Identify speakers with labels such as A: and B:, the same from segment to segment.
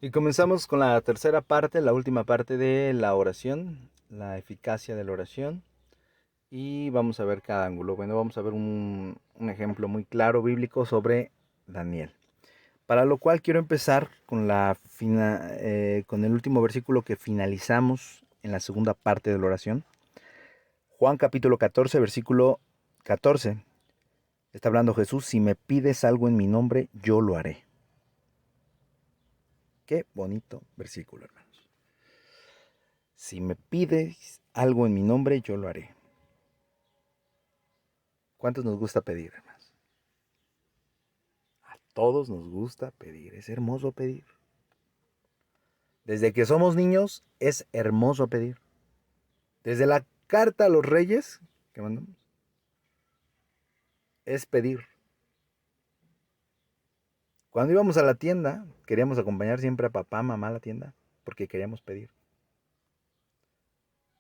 A: Y comenzamos con la tercera parte, la última parte de la oración, la eficacia de la oración. Y vamos a ver cada ángulo. Bueno, vamos a ver un ejemplo muy claro bíblico sobre Daniel. Para lo cual quiero empezar con, con el último versículo que finalizamos en la segunda parte de la oración. Juan capítulo 14, versículo 14. Está hablando Jesús: si me pides algo en mi nombre, yo lo haré. Qué bonito versículo, hermanos. Si me pides algo en mi nombre, yo lo haré. ¿Cuántos nos gusta pedir, hermanos? A todos nos gusta pedir. Es hermoso pedir. Desde que somos niños, es hermoso pedir. Desde la carta a los reyes que mandamos, es pedir. Cuando íbamos a la tienda, queríamos acompañar siempre a papá, mamá a la tienda, porque queríamos pedir.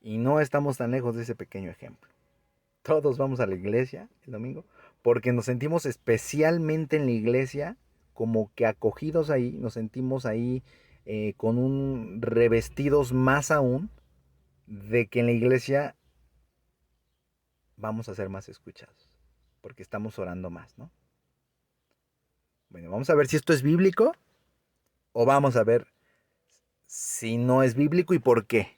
A: Y no estamos tan lejos de ese pequeño ejemplo. Todos vamos a la iglesia el domingo porque nos sentimos especialmente en la iglesia como que acogidos ahí, nos sentimos ahí con un revestidos más aún de que en la iglesia vamos a ser más escuchados porque estamos orando más, ¿no? Bueno, vamos a ver si esto es bíblico o vamos a ver si no es bíblico y por qué.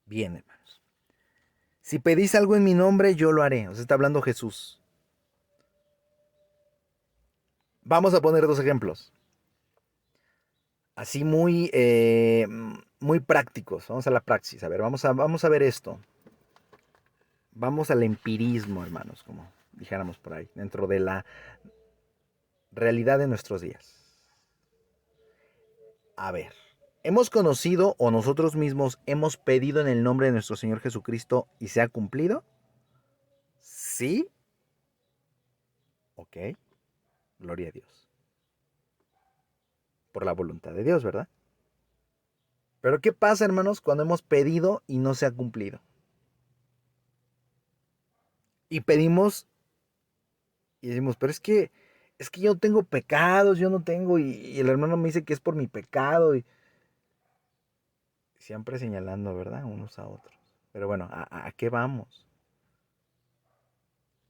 A: Bien, hermanos. Si pedís algo en mi nombre, yo lo haré. Os está hablando Jesús. Vamos a poner dos ejemplos. Así muy prácticos. Vamos a la praxis. A ver, vamos a ver esto. Vamos al empirismo, hermanos, como dijéramos por ahí, dentro de la realidad de nuestros días. A ver, ¿hemos conocido o nosotros mismos hemos pedido en el nombre de nuestro Señor Jesucristo y se ha cumplido? Sí. Ok, gloria a Dios. Por la voluntad de Dios, ¿verdad? Pero ¿qué pasa, hermanos, cuando hemos pedido y no se ha cumplido? Y pedimos y decimos, pero es que yo tengo pecados, yo no tengo, y el hermano me dice que es por mi pecado, y siempre señalando, ¿verdad? Unos a otros. Pero bueno, ¿a qué vamos?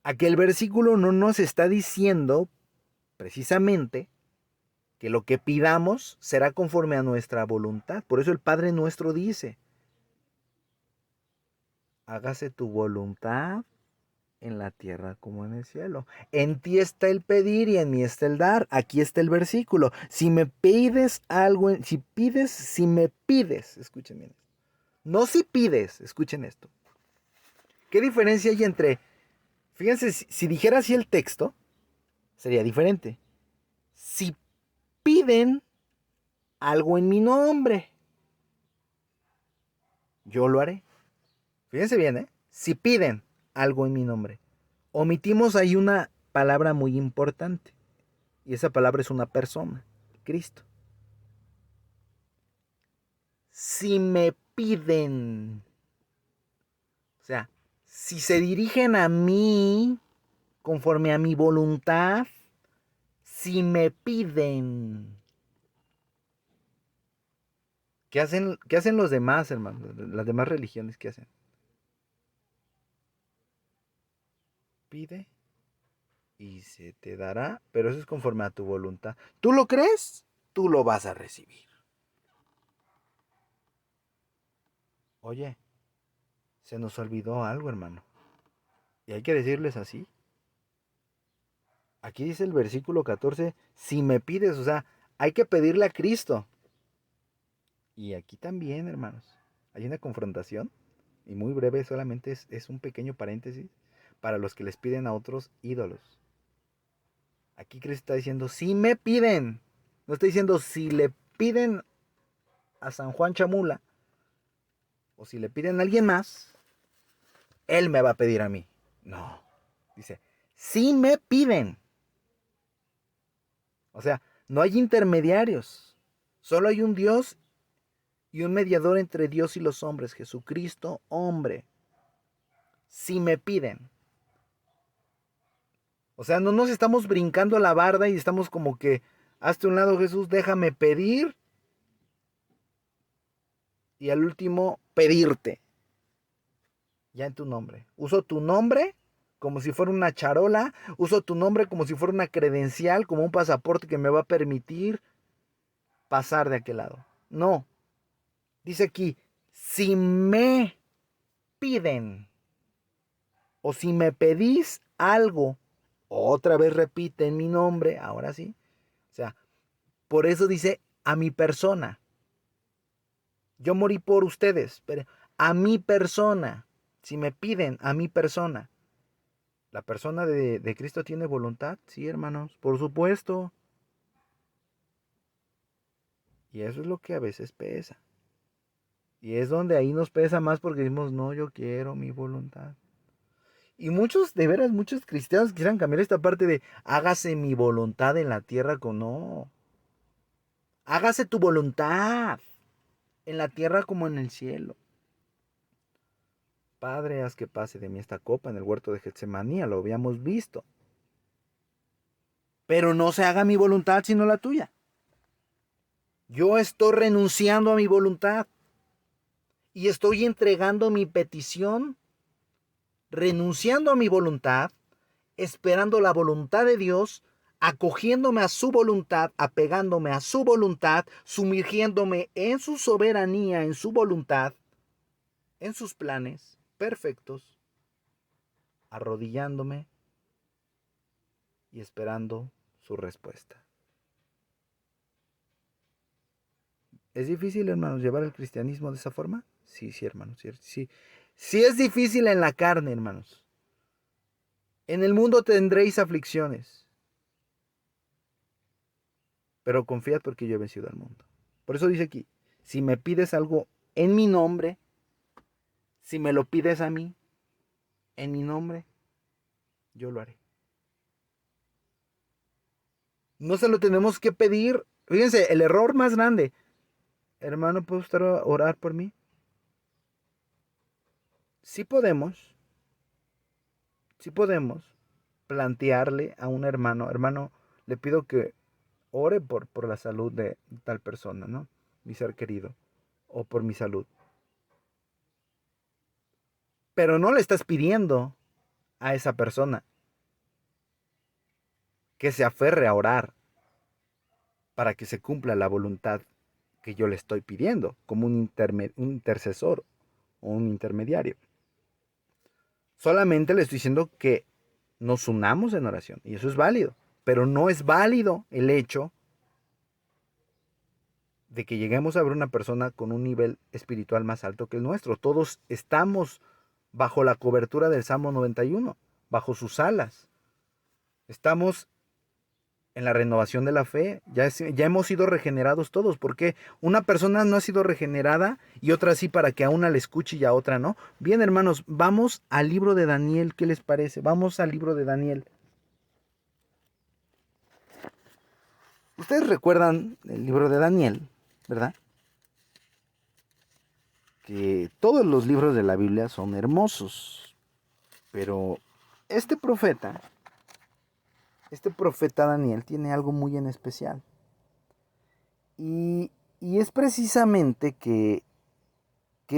A: A que el versículo no nos está diciendo precisamente que lo que pidamos será conforme a nuestra voluntad. Por eso el Padre nuestro dice, hágase tu voluntad en la tierra como en el cielo. En ti está el pedir y en mí está el dar. Aquí está el versículo. Si me pides algo, si me pides, escuchen bien. No si pides, escuchen esto. ¿Qué diferencia hay entre, fíjense, si dijera así el texto, sería diferente. Si piden algo en mi nombre, yo lo haré. Fíjense bien, ¿eh? Si piden algo en mi nombre. Omitimos ahí una palabra muy importante. Y esa palabra es una persona, Cristo. Si me piden, o sea, si se dirigen a mí conforme a mi voluntad, si me piden, qué hacen los demás, hermanos? Las demás religiones, ¿qué hacen? Pide y se te dará, pero eso es conforme a tu voluntad. ¿Tú lo crees? Tú lo vas a recibir. Oye, se nos olvidó algo, hermano. Y hay que decirles así. Aquí dice el versículo 14, si me pides, o sea, hay que pedirle a Cristo. Y aquí también, hermanos, hay una confrontación, y muy breve, solamente es un pequeño paréntesis, para los que les piden a otros ídolos. Aquí Cristo está diciendo, si me piden, no está diciendo si le piden a San Juan Chamula, o si le piden a alguien más, Él me va a pedir a mí. No, dice, si me piden. O sea, no hay intermediarios, solo hay un Dios y un mediador entre Dios y los hombres, Jesucristo, hombre. Si me piden. O sea, no nos estamos brincando la barda y estamos como que Hazte un lado, Jesús, déjame pedir. Y al último, pedirte. Ya en tu nombre. Uso tu nombre como si fuera una charola. Uso tu nombre como si fuera una credencial, como un pasaporte que me va a permitir pasar de aquel lado. No. Dice aquí, si me piden o si me pedís algo, otra vez repite en mi nombre, ahora sí. O sea, por eso dice a mi persona. Yo morí por ustedes, pero a mi persona. Si me piden a mi persona. ¿La persona de Cristo tiene voluntad? Sí, hermanos, por supuesto. Y eso es lo que a veces pesa. Y es donde ahí nos pesa más porque decimos, no, yo quiero mi voluntad. Y muchos, de veras, muchos cristianos quisieran cambiar esta parte de hágase mi voluntad en la tierra con no. Hágase tu voluntad en la tierra como en el cielo. Padre, haz que pase de mí esta copa en el huerto de Getsemaní, lo habíamos visto. Pero no se haga mi voluntad sino la tuya. Yo estoy renunciando a mi voluntad y estoy entregando mi petición, renunciando a mi voluntad, esperando la voluntad de Dios, acogiéndome a su voluntad, apegándome a su voluntad, sumergiéndome en su soberanía, en su voluntad, en sus planes perfectos, arrodillándome y esperando su respuesta. ¿Es difícil, hermanos, llevar el cristianismo de esa forma? Sí, sí, hermanos, sí. Sí es difícil en la carne, hermanos. En el mundo tendréis aflicciones, pero confiad porque yo he vencido al mundo. Por eso dice aquí, si me pides algo en mi nombre, si me lo pides a mí, en mi nombre, yo lo haré. No se lo tenemos que pedir. Fíjense, el error más grande. Hermano, ¿puede usted orar por mí? Sí podemos plantearle a un hermano, le pido que ore por la salud de tal persona, ¿no? Mi ser querido, o por mi salud. Pero no le estás pidiendo a esa persona que se aferre a orar para que se cumpla la voluntad que yo le estoy pidiendo, como un intercesor o un intermediario. Solamente le estoy diciendo que nos unamos en oración, y eso es válido, pero no es válido el hecho de que lleguemos a ver una persona con un nivel espiritual más alto que el nuestro. Todos estamos bajo la cobertura del Salmo 91, bajo sus alas. Estamos en la renovación de la fe. Ya hemos sido regenerados todos. Porque una persona no ha sido regenerada y otra sí, para que a una le escuche y a otra no. Bien, hermanos, vamos al libro de Daniel. ¿Qué les parece? Vamos al libro de Daniel. Ustedes recuerdan el libro de Daniel, ¿verdad? Que todos los libros de la Biblia son hermosos. Pero este profeta Daniel tiene algo muy en especial. Y es precisamente que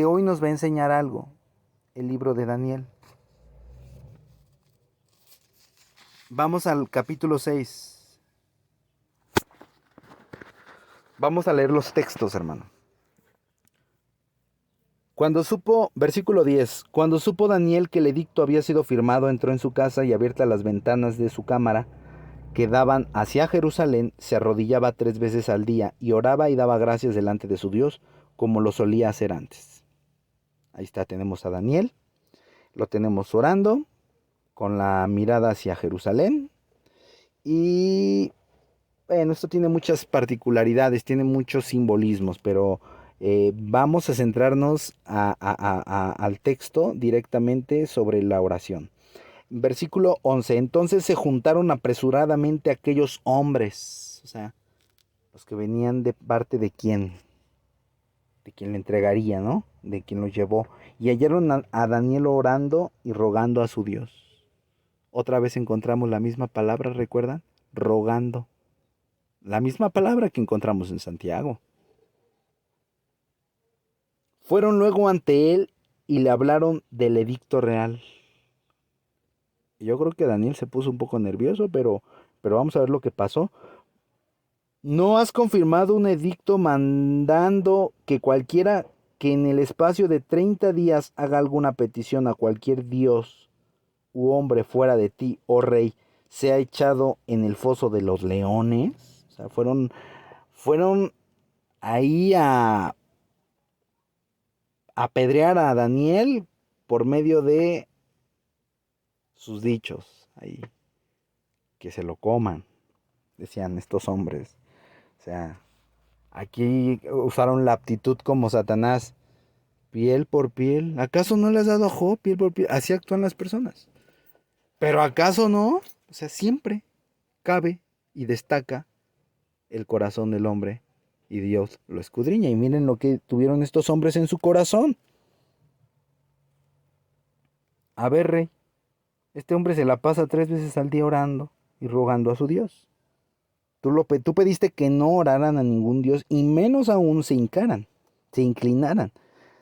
A: hoy nos va a enseñar algo, el libro de Daniel. Vamos al capítulo 6. Vamos a leer los textos, hermano. Versículo 10, cuando supo Daniel que el edicto había sido firmado, entró en su casa y abiertas las ventanas de su cámara, que daban hacia Jerusalén, se arrodillaba 3 veces al día y oraba y daba gracias delante de su Dios, como lo solía hacer antes. Ahí está, tenemos a Daniel, lo tenemos orando, con la mirada hacia Jerusalén. Y bueno, esto tiene muchas particularidades, tiene muchos simbolismos, pero vamos a centrarnos al texto directamente sobre la oración. Versículo 11. Entonces se juntaron apresuradamente aquellos hombres, o sea, los que venían de parte de quién le entregaría, ¿no? De quien lo llevó. Y hallaron a Daniel orando y rogando a su Dios. Otra vez encontramos la misma palabra, ¿recuerdan? Rogando. La misma palabra que encontramos en Santiago. Fueron luego ante él y le hablaron del edicto real. Yo creo que Daniel se puso un poco nervioso, pero vamos a ver lo que pasó. ¿No has confirmado un edicto mandando que cualquiera que en el espacio de 30 días haga alguna petición a cualquier dios u hombre fuera de ti, oh rey, sea echado en el foso de los leones? O sea, fueron ahí a apedrear a Daniel por medio de sus dichos, ahí, que se lo coman, decían estos hombres. O sea, aquí usaron la aptitud como Satanás, piel por piel. ¿Acaso no le has dado a Job piel por piel? Así actúan las personas. Pero ¿acaso no? O sea, siempre cabe y destaca el corazón del hombre y Dios lo escudriña. Y miren lo que tuvieron estos hombres en su corazón. A ver, rey, este hombre se la pasa 3 veces al día orando y rogando a su Dios. Tú pediste que no oraran a ningún Dios y menos aún se inclinaran.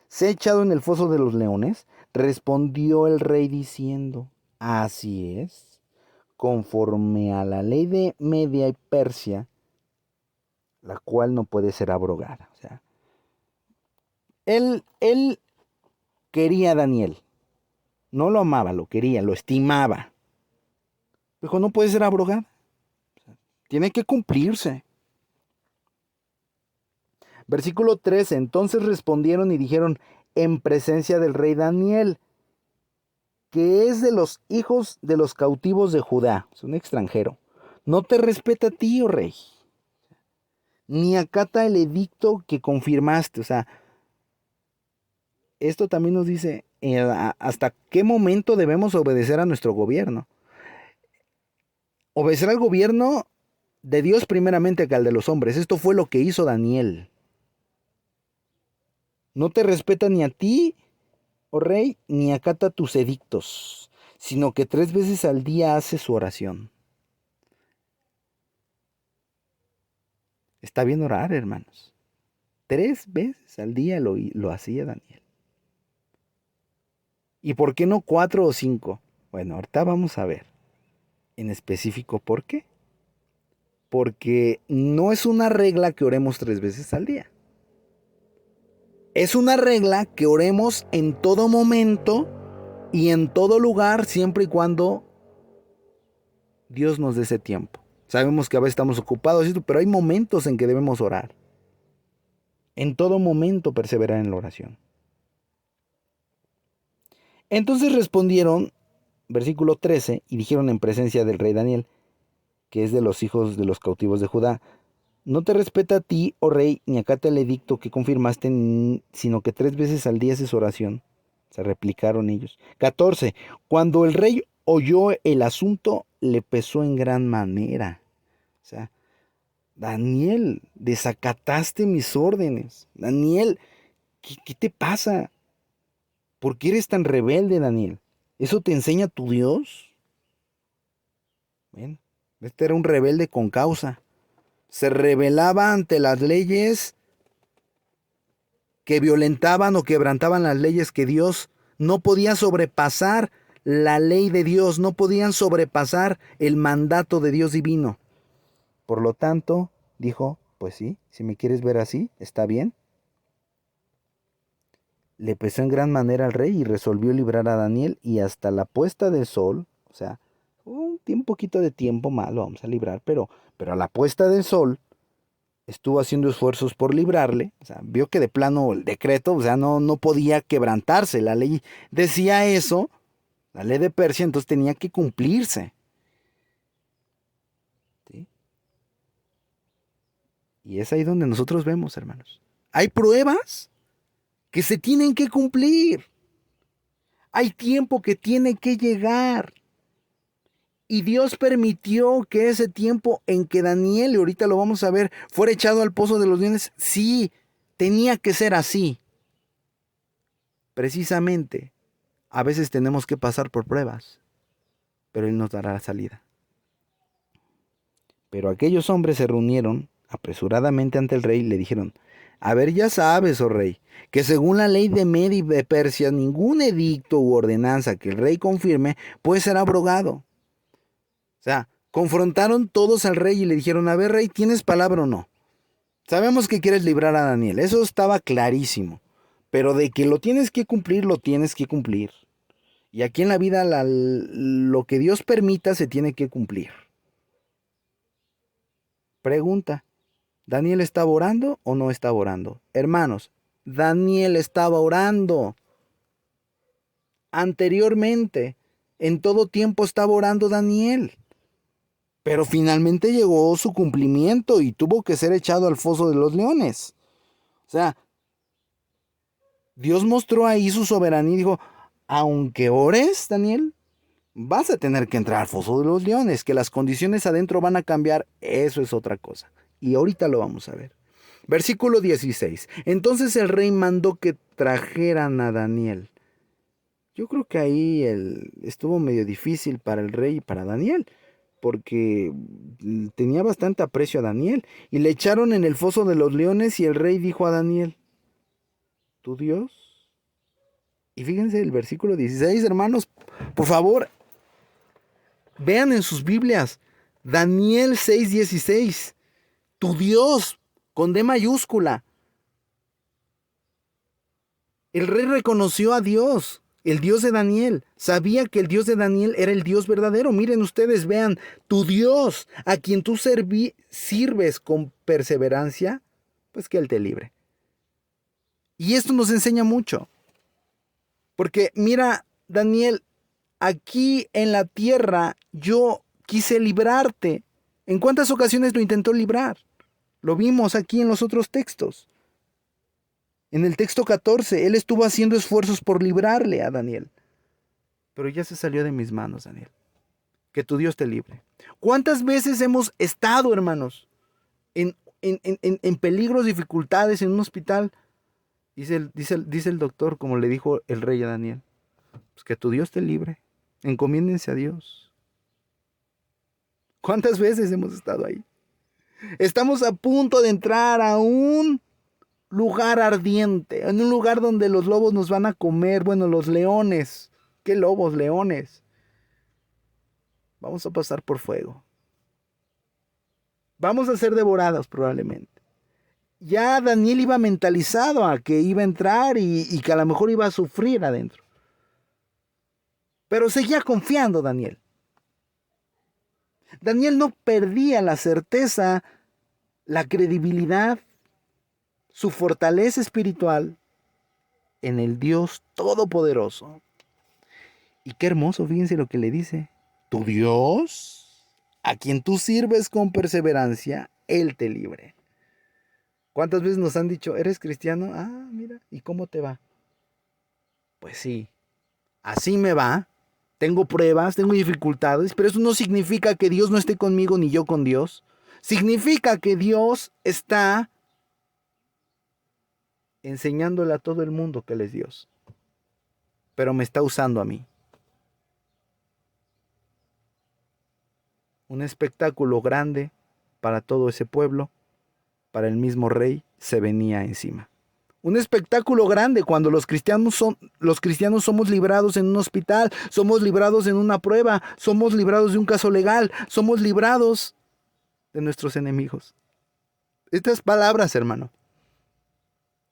A: ¿Se ha echado en el foso de los leones? Respondió el rey diciendo, así es, conforme a la ley de Media y Persia, la cual no puede ser abrogada. O sea, él quería a Daniel, no lo amaba, lo quería, lo estimaba. Dijo, no puede ser abrogada, tiene que cumplirse. Versículo 13, entonces respondieron y dijeron en presencia del rey Daniel, que es de los hijos de los cautivos de Judá, es un extranjero, no te respeta a ti, oh rey, ni acata el edicto que confirmaste. O sea, esto también nos dice hasta qué momento debemos obedecer a nuestro gobierno. Obedecer al gobierno de Dios primeramente que al de los hombres. Esto fue lo que hizo Daniel. No te respeta ni a ti, oh rey, ni acata tus edictos, sino que 3 veces al día hace su oración. Está bien orar, hermanos. 3 veces al día lo hacía Daniel. ¿Y por qué no 4 o 5? Bueno, ahorita vamos a ver en específico por qué. Porque no es una regla que oremos 3 veces al día. Es una regla que oremos en todo momento y en todo lugar, siempre y cuando Dios nos dé ese tiempo. Sabemos que a veces estamos ocupados, pero hay momentos en que debemos orar. En todo momento perseverar en la oración. Entonces respondieron, versículo 13, y dijeron en presencia del rey Daniel, que es de los hijos de los cautivos de Judá, no te respeta a ti, oh rey, ni acata el edicto que confirmaste, sino que 3 veces al día haces oración. Se replicaron ellos. 14. Cuando el rey oyó el asunto, le pesó en gran manera. O sea, Daniel, desacataste mis órdenes. Daniel, ¿qué te pasa? ¿Por qué eres tan rebelde, Daniel? ¿Eso te enseña tu Dios? Ven, este era un rebelde con causa. Se rebelaba ante las leyes que violentaban o quebrantaban las leyes que Dios no podía sobrepasar. La ley de Dios no podían sobrepasar el mandato de Dios divino. Por lo tanto, dijo, pues sí, si me quieres ver así, está bien. Le pesó en gran manera al rey y resolvió librar a Daniel y hasta la puesta del sol, o sea, un poquito de tiempo más lo vamos a librar, pero a la puesta del sol estuvo haciendo esfuerzos por librarle. O sea, vio que de plano el decreto, o sea, no podía quebrantarse. La ley decía eso, la ley de Persia, entonces tenía que cumplirse. ¿Sí? Y es ahí donde nosotros vemos, hermanos. Hay pruebas que se tienen que cumplir. Hay tiempo que tiene que llegar. Y Dios permitió que ese tiempo en que Daniel, y ahorita lo vamos a ver, fuera echado al pozo de los leones, sí, tenía que ser así. Precisamente, a veces tenemos que pasar por pruebas, pero Él nos dará la salida. Pero aquellos hombres se reunieron apresuradamente ante el rey y le dijeron: a ver, ya sabes, oh rey, que según la ley de Media y de Persia, ningún edicto u ordenanza que el rey confirme puede ser abrogado. O sea, confrontaron todos al rey y le dijeron: a ver, rey, ¿tienes palabra o no? Sabemos que quieres librar a Daniel, eso estaba clarísimo. Pero de que lo tienes que cumplir, lo tienes que cumplir. Y aquí en la vida lo que Dios permita se tiene que cumplir. Pregunta: ¿Daniel estaba orando o no estaba orando? Hermanos, Daniel estaba orando. Anteriormente, en todo tiempo estaba orando Daniel. Pero finalmente llegó su cumplimiento y tuvo que ser echado al foso de los leones. O sea, Dios mostró ahí su soberanía y dijo: aunque ores, Daniel, vas a tener que entrar al foso de los leones. Que las condiciones adentro van a cambiar, eso es otra cosa. Y ahorita lo vamos a ver. Versículo 16. Entonces el rey mandó que trajeran a Daniel. Yo creo que ahí estuvo medio difícil para el rey y para Daniel, porque tenía bastante aprecio a Daniel. Y le echaron en el foso de los leones y el rey dijo a Daniel: ¿tu Dios? Y fíjense el versículo 16, hermanos, por favor, vean en sus Biblias, Daniel 6:16, tu Dios, con D mayúscula. El rey reconoció a Dios, el Dios de Daniel. Sabía que el Dios de Daniel era el Dios verdadero. Miren ustedes, vean, tu Dios, a quien tú sirves con perseverancia, pues que Él te libre. Y esto nos enseña mucho. Porque mira, Daniel, aquí en la tierra yo quise librarte. ¿En cuántas ocasiones lo intentó librar? Lo vimos aquí en los otros textos. En el texto 14, él estuvo haciendo esfuerzos por librarle a Daniel. Pero ya se salió de mis manos, Daniel. Que tu Dios te libre. ¿Cuántas veces hemos estado, hermanos, en peligros, dificultades, en un hospital? Dice el doctor, como le dijo el rey a Daniel: pues que tu Dios te libre. Encomiéndense a Dios. ¿Cuántas veces hemos estado ahí? Estamos a punto de entrar a un lugar ardiente, en un lugar donde los lobos nos van a comer, bueno, los leones. ¿Qué lobos? Leones. Vamos a pasar por fuego. Vamos a ser devorados probablemente. Ya Daniel iba mentalizado a que iba a entrar y que a lo mejor iba a sufrir adentro. Pero seguía confiando Daniel. Daniel no perdía la certeza, la credibilidad, su fortaleza espiritual en el Dios Todopoderoso. Y qué hermoso, fíjense lo que le dice: tu Dios, a quien tú sirves con perseverancia, Él te libre. ¿Cuántas veces nos han dicho: eres cristiano? Ah, mira, ¿y cómo te va? Pues sí, así me va. Tengo pruebas, tengo dificultades, pero eso no significa que Dios no esté conmigo ni yo con Dios. Significa que Dios está enseñándole a todo el mundo que Él es Dios. Pero me está usando a mí. Un espectáculo grande para todo ese pueblo, para el mismo rey, se venía encima. Un espectáculo grande cuando los cristianos somos librados en un hospital, somos librados en una prueba, somos librados de un caso legal, somos librados de nuestros enemigos. Estas palabras, hermano,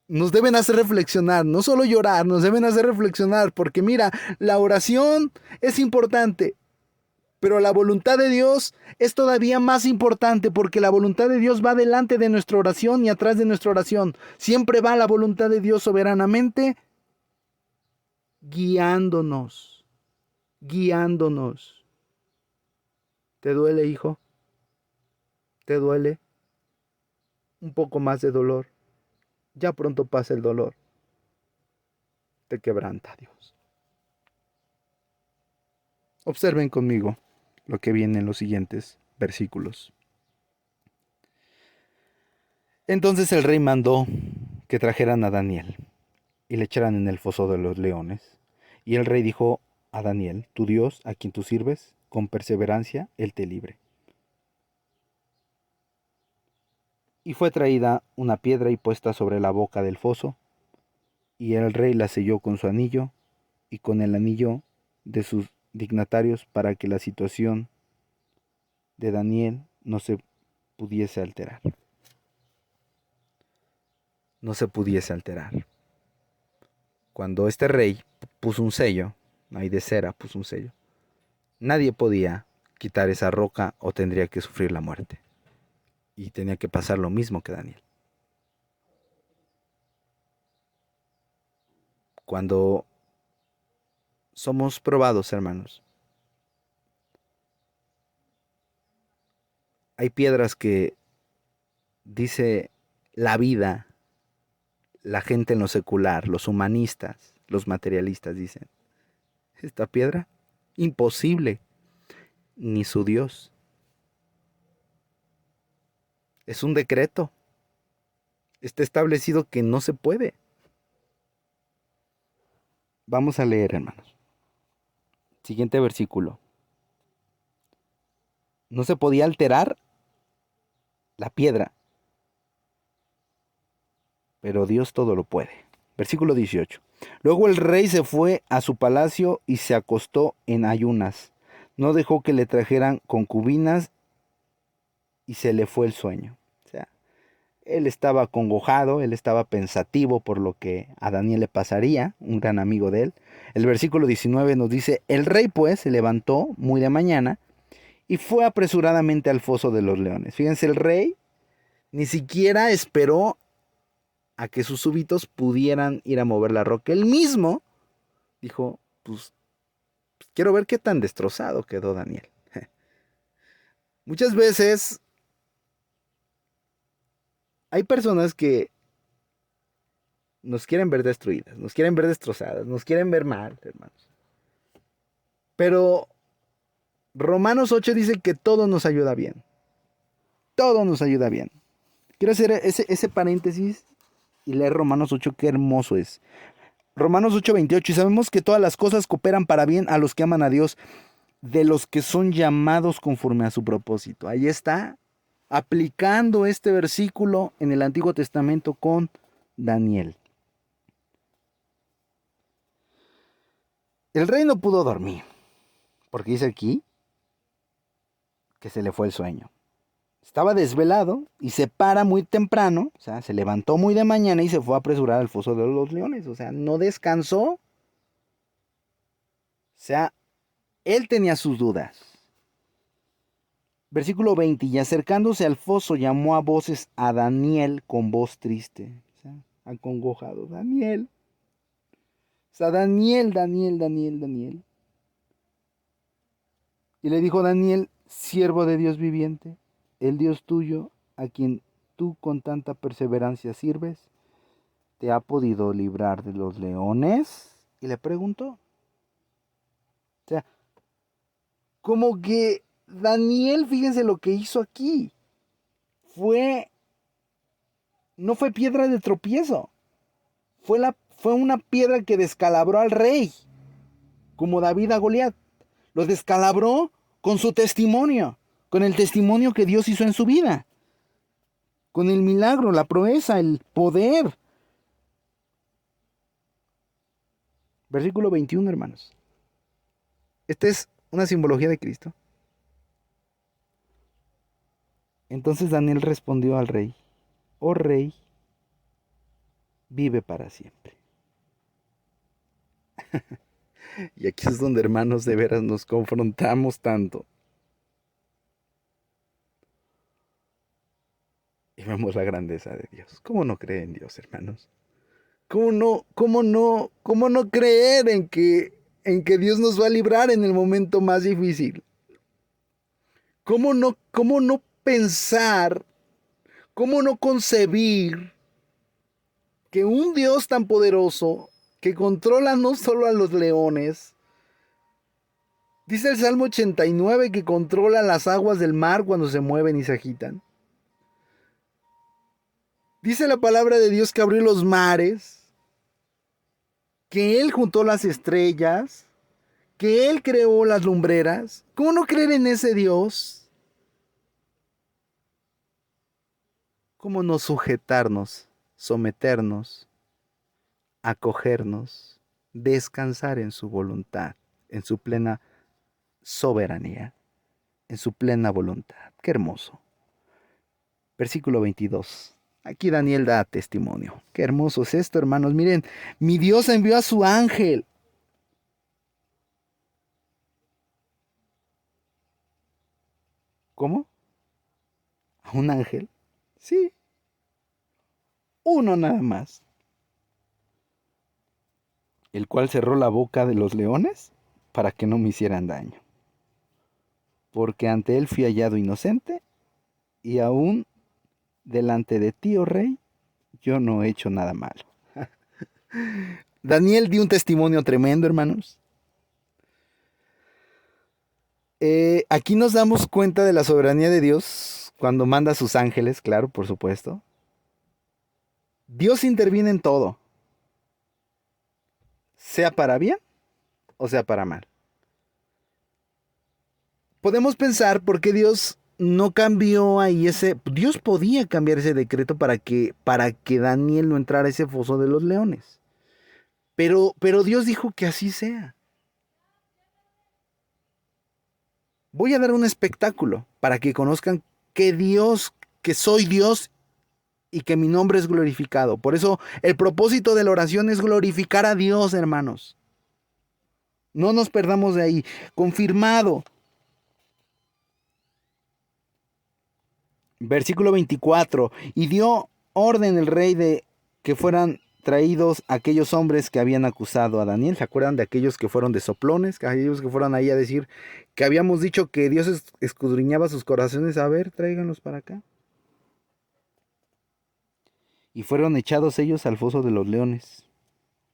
A: nos deben hacer reflexionar, no solo llorar, nos deben hacer reflexionar, porque mira, la oración es importante, pero la voluntad de Dios es todavía más importante, porque la voluntad de Dios va delante de nuestra oración y atrás de nuestra oración. Siempre va la voluntad de Dios soberanamente guiándonos, guiándonos. ¿Te duele, hijo? ¿Te duele? Un poco más de dolor. Ya pronto pasa el dolor. Te quebranta Dios. Observen conmigo lo que viene en los siguientes versículos. Entonces el rey mandó que trajeran a Daniel y le echaran en el foso de los leones. Y el rey dijo a Daniel: tu Dios, a quien tú sirves, con perseverancia, Él te libre. Y fue traída una piedra y puesta sobre la boca del foso, y el rey la selló con su anillo y con el anillo de sus dignatarios para que la situación de Daniel no se pudiese alterar. No se pudiese alterar. Cuando este rey puso un sello, ahí de cera puso un sello, nadie podía quitar esa roca o tendría que sufrir la muerte. Y tenía que pasar lo mismo que Daniel. Cuando somos probados, hermanos, hay piedras que dice la vida, la gente en lo secular, los humanistas, los materialistas dicen, esta piedra, imposible, ni su Dios. Es un decreto. Está establecido que no se puede. Vamos a leer, hermanos. Siguiente versículo. No se podía alterar la piedra, pero Dios todo lo puede. Versículo 18. Luego el rey se fue a su palacio y se acostó en ayunas. No dejó que le trajeran concubinas y se le fue el sueño. O sea, él estaba acongojado, él estaba pensativo por lo que a Daniel le pasaría, un gran amigo de él. El versículo 19 nos dice, el rey pues se levantó muy de mañana y fue apresuradamente al foso de los leones. Fíjense, el rey ni siquiera esperó a que sus súbitos pudieran ir a mover la roca. Él mismo dijo, pues quiero ver qué tan destrozado quedó Daniel. Muchas veces hay personas que nos quieren ver destruidas, nos quieren ver destrozadas, nos quieren ver mal, hermanos. Pero Romanos 8 dice que todo nos ayuda bien. Todo nos ayuda bien. Quiero hacer ese paréntesis y leer Romanos 8, qué hermoso es. Romanos 8:28, y sabemos que todas las cosas cooperan para bien a los que aman a Dios, de los que son llamados conforme a su propósito. Ahí está, aplicando este versículo en el Antiguo Testamento con Daniel. El rey no pudo dormir, porque dice aquí que se le fue el sueño. Estaba desvelado y se para muy temprano, o sea, se levantó muy de mañana y se fue a apresurar al foso de los leones, o sea, no descansó, o sea, él tenía sus dudas. Versículo 20, y acercándose al foso llamó a voces a Daniel con voz triste, o sea, acongojado, Daniel, o sea, Daniel, Daniel, Daniel, Daniel. Y le dijo Daniel, siervo de Dios viviente, el Dios tuyo, a quien tú con tanta perseverancia sirves, ¿te ha podido librar de los leones? Y le preguntó. O sea, como que Daniel, fíjense lo que hizo aquí. No fue piedra de tropiezo. Fue una piedra que descalabró al rey, como David a Goliat. Lo descalabró con su testimonio, con el testimonio que Dios hizo en su vida, con el milagro, la proeza, el poder. Versículo 21, hermanos. Esta es una simbología de Cristo. Entonces Daniel respondió al rey, oh rey, vive para siempre. Y aquí es donde, hermanos, de veras nos confrontamos tanto. Y vemos la grandeza de Dios. ¿Cómo no creer en Dios, hermanos? Cómo no creer en que Dios nos va a librar en el momento más difícil? Cómo no pensar, cómo no concebir que un Dios tan poderoso, que controla no solo a los leones, dice el Salmo 89 que controla las aguas del mar cuando se mueven y se agitan? Dice la palabra de Dios que abrió los mares, que Él juntó las estrellas, que Él creó las lumbreras. ¿Cómo no creer en ese Dios? ¿Cómo no sujetarnos, someternos, acogernos, descansar en su voluntad, en su plena soberanía, en su plena voluntad? Qué hermoso. Versículo 22. Aquí Daniel da testimonio. Qué hermoso es esto, hermanos. Miren, mi Dios envió a su ángel. ¿Cómo? ¿A un ángel? Sí, uno nada más. El cual cerró la boca de los leones para que no me hicieran daño. Porque ante él fui hallado inocente y aún delante de ti, oh rey, yo no he hecho nada malo. Daniel dio un testimonio tremendo, hermanos. Aquí nos damos cuenta de la soberanía de Dios cuando manda a sus ángeles, claro, por supuesto. Dios interviene en todo, sea para bien o sea para mal. Podemos pensar por qué Dios no cambió ahí ese... Dios podía cambiar ese decreto para que Daniel no entrara a ese foso de los leones. Pero Dios dijo que así sea. Voy a dar un espectáculo para que conozcan que Dios, que soy Dios y que mi nombre es glorificado. Por eso el propósito de la oración es glorificar a Dios, hermanos. No nos perdamos de ahí. Confirmado. Versículo 24. Y dio orden el rey de que fueran traídos aquellos hombres que habían acusado a Daniel. ¿Se acuerdan de aquellos que fueron de soplones? Aquellos que fueron ahí a decir que habíamos dicho que Dios escudriñaba sus corazones. A ver, tráiganlos para acá. Y fueron echados ellos al foso de los leones.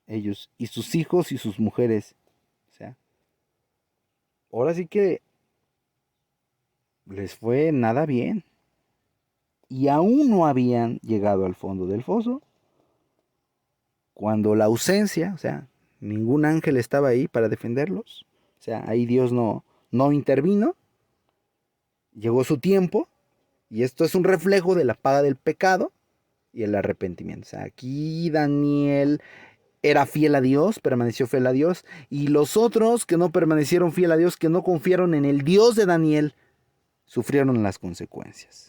A: Ellos y sus hijos y sus mujeres. O sea, ahora sí que les fue nada bien. Y aún no habían llegado al fondo del foso cuando la ausencia, o sea, ningún ángel estaba ahí para defenderlos. O sea, ahí Dios no intervino. Llegó su tiempo. Y esto es un reflejo de la paga del pecado y el arrepentimiento. O sea, aquí Daniel era fiel a Dios, permaneció fiel a Dios. Y los otros que no permanecieron fiel a Dios, que no confiaron en el Dios de Daniel, sufrieron las consecuencias.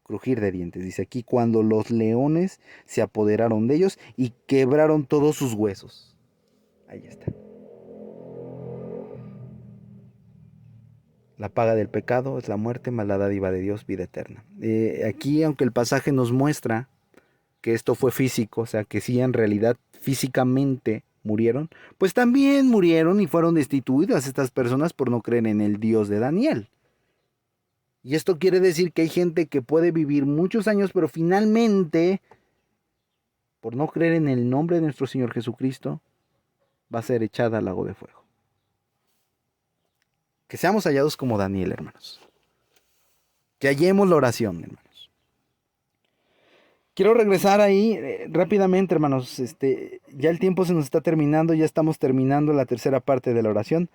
A: Crujir de dientes, dice aquí, cuando los leones se apoderaron de ellos y quebraron todos sus huesos. Ahí está. La paga del pecado es la muerte, mas la dádiva de Dios, vida eterna. Aquí, aunque el pasaje nos muestra que esto fue físico, o sea, que sí en realidad físicamente murieron, pues también murieron y fueron destituidas estas personas por no creer en el Dios de Daniel. Y esto quiere decir que hay gente que puede vivir muchos años, pero finalmente, por no creer en el nombre de nuestro Señor Jesucristo, va a ser echada al lago de fuego. Que seamos hallados como Daniel, hermanos. Que hallemos la oración, hermanos. Quiero regresar ahí rápidamente, hermanos. Ya el tiempo se nos está terminando, ya estamos terminando la tercera parte de la oración.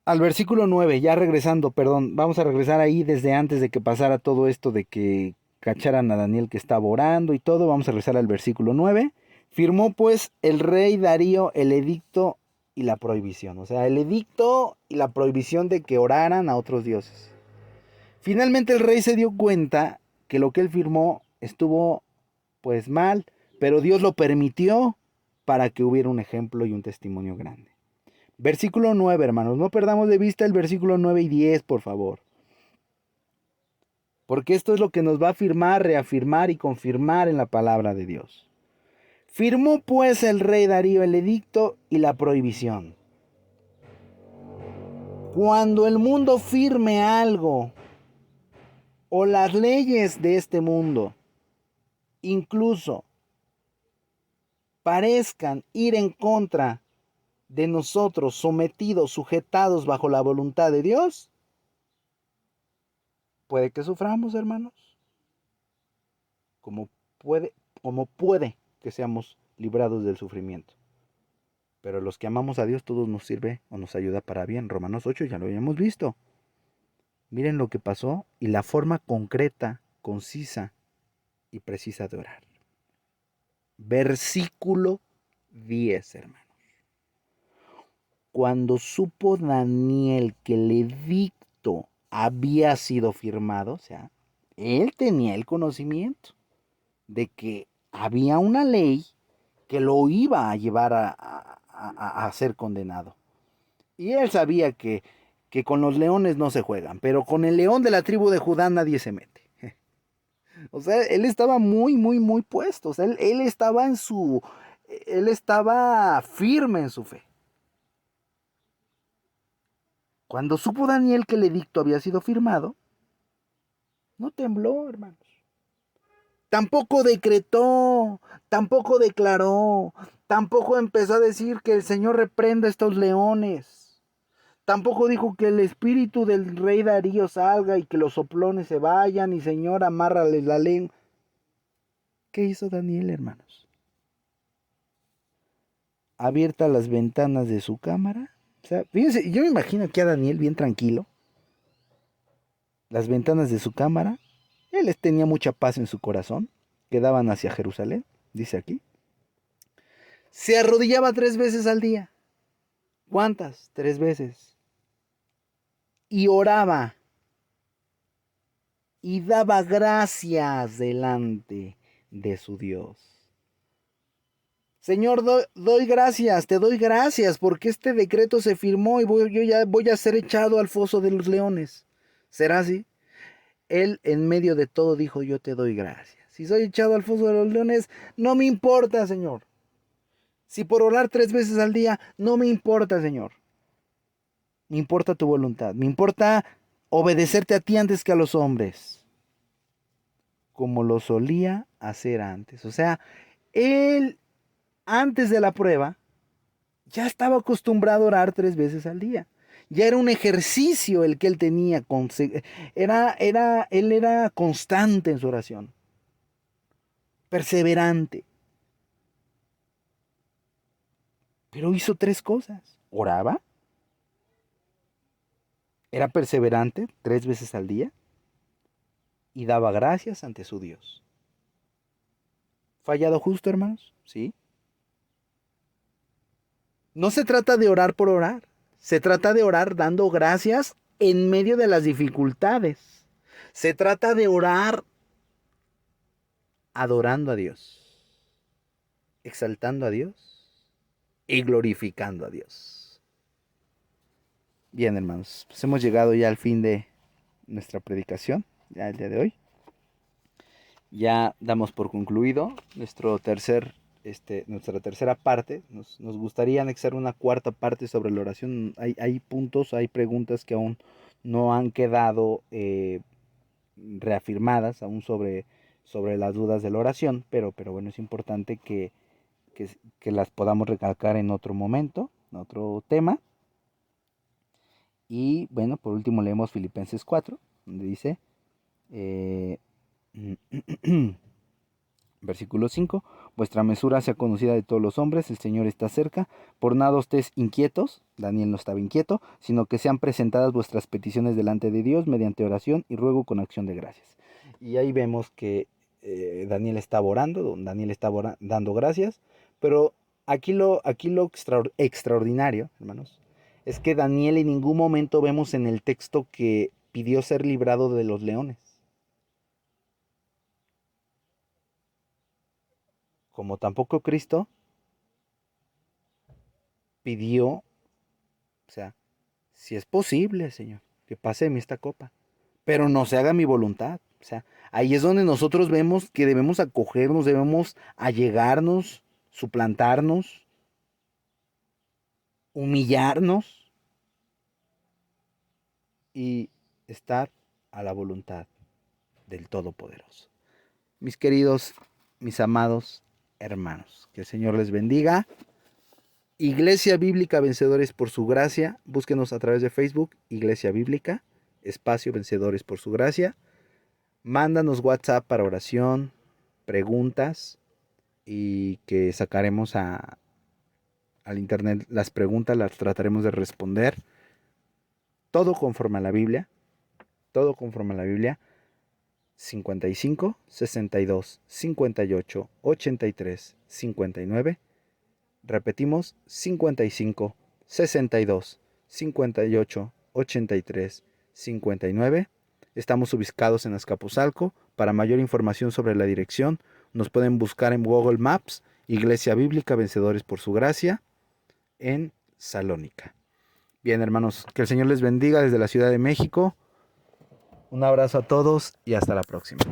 A: Al versículo 9, ya regresando, perdón, vamos a regresar ahí desde antes de que pasara todo esto de que cacharan a Daniel que estaba orando y todo. Vamos a regresar al versículo 9. Firmó pues el rey Darío el edicto y la prohibición. O sea, el edicto y la prohibición de que oraran a otros dioses. Finalmente el rey se dio cuenta que lo que él firmó estuvo pues mal, pero Dios lo permitió para que hubiera un ejemplo y un testimonio grande. Versículo 9, hermanos, no perdamos de vista el versículo 9 y 10, por favor. Porque esto es lo que nos va a afirmar, reafirmar y confirmar en la palabra de Dios. Firmó pues el rey Darío el edicto y la prohibición. Cuando el mundo firme algo, o las leyes de este mundo, incluso parezcan ir en contra de nosotros, sometidos, sujetados bajo la voluntad de Dios, puede que suframos, hermanos, como puede, como puede que seamos librados del sufrimiento. Pero los que amamos a Dios, todo nos sirve o nos ayuda para bien. Romanos 8 ya lo habíamos visto. Miren lo que pasó y la forma concreta concisa y precisa de orar. Versículo 10, hermanos. Cuando supo Daniel que el edicto había sido firmado, o sea, él tenía el conocimiento de que había una ley que lo iba a llevar a ser condenado. Y él sabía que con los leones no se juegan, pero con el león de la tribu de Judá nadie se mete. O sea, él estaba muy, muy, muy puesto. O sea, él estaba firme en su fe. Cuando supo Daniel que el edicto había sido firmado, no tembló, hermanos. Tampoco decretó, tampoco declaró, tampoco empezó a decir que el Señor reprenda a estos leones. Tampoco dijo que el espíritu del rey Darío salga y que los soplones se vayan y Señor, amárrales la lengua. ¿Qué hizo Daniel, hermanos? Abiertas las ventanas de su cámara. O sea, fíjense, yo me imagino aquí a Daniel bien tranquilo. Las ventanas de su cámara. Él tenía mucha paz en su corazón. Que daban hacia Jerusalén, dice aquí. Se arrodillaba 3 veces al día. ¿Cuántas? 3 veces. Y oraba. Y daba gracias delante de su Dios. Señor, doy gracias, te doy gracias porque este decreto se firmó y yo ya voy a ser echado al foso de los leones. ¿Será así? Él en medio de todo dijo, yo te doy gracias. Si soy echado al foso de los leones, no me importa, Señor. Si por orar 3 veces al día, no me importa, Señor. Me importa tu voluntad. Me importa obedecerte a ti antes que a los hombres. Como lo solía hacer antes. O sea, él antes de la prueba ya estaba acostumbrado a orar 3 veces al día. Ya era un ejercicio el que él tenía. Él era constante en su oración. Perseverante. Pero hizo 3 cosas. Oraba. Era perseverante 3 veces al día. Y daba gracias ante su Dios. ¿Fallado justo, hermanos? Sí. No se trata de orar por orar. Se trata de orar dando gracias en medio de las dificultades. Se trata de orar adorando a Dios, exaltando a Dios y glorificando a Dios. Bien, hermanos, pues hemos llegado ya al fin de nuestra predicación, ya el día de hoy. Ya damos por concluido nuestra tercera parte. Nos gustaría anexar una cuarta parte sobre la oración. Hay puntos, hay preguntas que aún no han quedado reafirmadas aún sobre las dudas de la oración, pero bueno, es importante que las podamos recalcar en otro momento, en otro tema. Y bueno, por último leemos Filipenses 4, donde dice, versículo 5, vuestra mesura sea conocida de todos los hombres, el Señor está cerca, por nada estéis inquietos, Daniel no estaba inquieto, sino que sean presentadas vuestras peticiones delante de Dios mediante oración y ruego con acción de gracias. Y ahí vemos que Daniel estaba orando, Daniel estaba dando gracias, pero aquí lo extraordinario, hermanos, es que Daniel en ningún momento vemos en el texto que pidió ser librado de los leones. Como tampoco Cristo pidió, o sea, si es posible, Señor, que pase de mí esta copa, pero no se haga mi voluntad. O sea, ahí es donde nosotros vemos que debemos acogernos, debemos allegarnos, suplantarnos, humillarnos y estar a la voluntad del Todopoderoso. Mis queridos, mis amados hermanos, que el Señor les bendiga. Iglesia Bíblica Vencedores por su gracia. Búsquenos a través de Facebook, Iglesia Bíblica, espacio Vencedores por su gracia. Mándanos WhatsApp para oración, preguntas y que sacaremos al internet las preguntas, las trataremos de responder. Todo conforme a la Biblia. Todo conforme a la Biblia. 55 62 58 83 59. Repetimos, 55 62 58 83 59. Estamos ubicados en Azcapotzalco. Para mayor información sobre la dirección, nos pueden buscar en Google Maps, Iglesia Bíblica Vencedores por su Gracia, en Salónica. Bien, hermanos, que el Señor les bendiga desde la Ciudad de México. Un abrazo a todos y hasta la próxima.